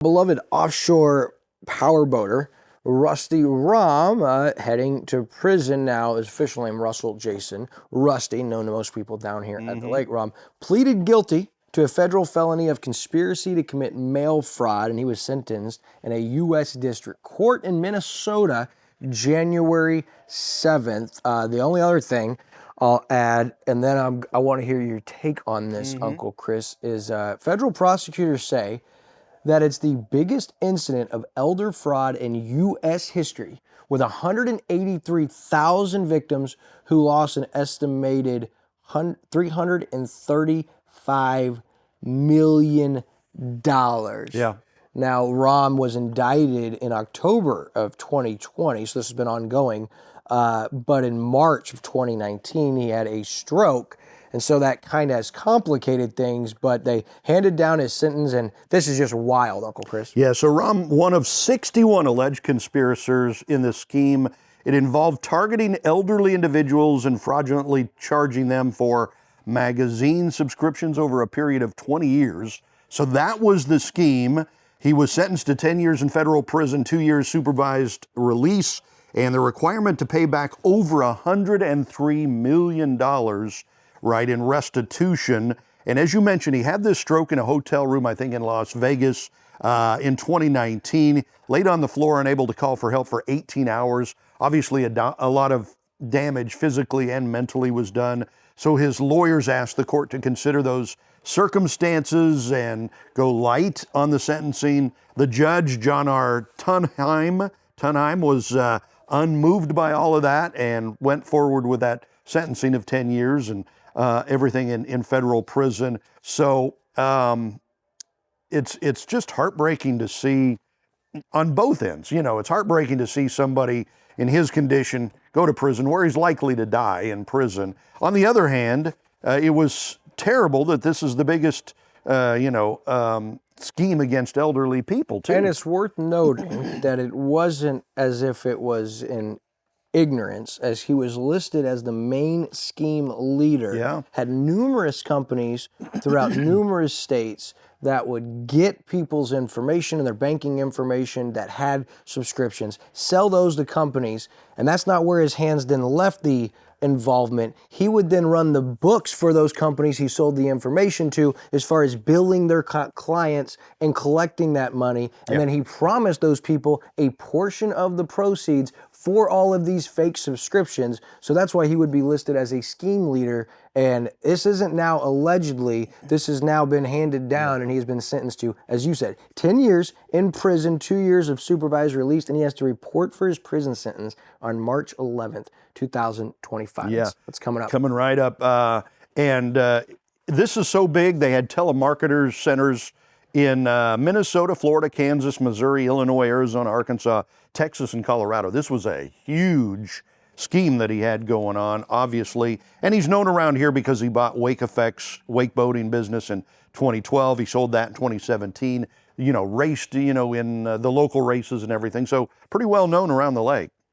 Beloved offshore power boater Rusty Rahm, heading to prison now. His official name Russell Jason Rusty, known to most people down here at the lake. Rahm pleaded guilty to a federal felony of conspiracy to commit mail fraud, and he was sentenced in a U.S. District Court in Minnesota January 7th. The only other thing I'll add, and then I want to hear your take on this, Uncle Chris, is federal prosecutors say that it's the biggest incident of elder fraud in U.S. history, with 183,000 victims who lost an estimated $335 million. Yeah. Now, Rahm was indicted in October of 2020, so this has been ongoing. But in March of 2019, he had a stroke. And so that kind of has complicated things, but they handed down his sentence, and this is just wild, Uncle Chris. Yeah, so Rahm, one of 61 alleged conspirators in this scheme. It involved targeting elderly individuals and fraudulently charging them for magazine subscriptions over a period of 20 years. So that was the scheme. He was sentenced to 10 years in federal prison, 2 years supervised release, and the requirement to pay back over $103 million, right, in restitution. And as you mentioned, he had this stroke in a hotel room, I think in Las Vegas in 2019, laid on the floor, unable to call for help for 18 hours. Obviously, a lot of damage physically and mentally was done. So his lawyers asked the court to consider those circumstances and go light on the sentencing. The judge, John R. Tunheim was unmoved by all of that and went forward with that sentencing of 10 years and everything in federal prison. So it's just heartbreaking to see on both ends. You know, it's heartbreaking to see somebody in his condition go to prison where he's likely to die in prison. On the other hand, it was terrible that this is the biggest, scheme against elderly people too. And it's worth noting that it wasn't as if it was in ignorance, as he was listed as the main scheme leader, had numerous companies throughout numerous states that would get people's information and their banking information that had subscriptions, sell those to companies, and that's not where his hands then left the involvement. He would then run the books for those companies he sold the information to as far as billing their clients and collecting that money. And then he promised those people a portion of the proceeds for all of these fake subscriptions. So that's why he would be listed as a scheme leader. And this isn't now allegedly, this has now been handed down, and he has been sentenced to, as you said, 10 years in prison, 2 years of supervised release, and he has to report for his prison sentence on March 11th, 2025. Yeah. That's coming up. Coming right up. This is so big, they had telemarketers centers in Minnesota, Florida, Kansas, Missouri, Illinois, Arizona, Arkansas, Texas, and Colorado. This was a huge scheme that he had going on, obviously. And he's known around here because he bought Wake Effects, wake boating business in 2012. He sold that in 2017, raced, in the local races and everything. So pretty well known around the lake.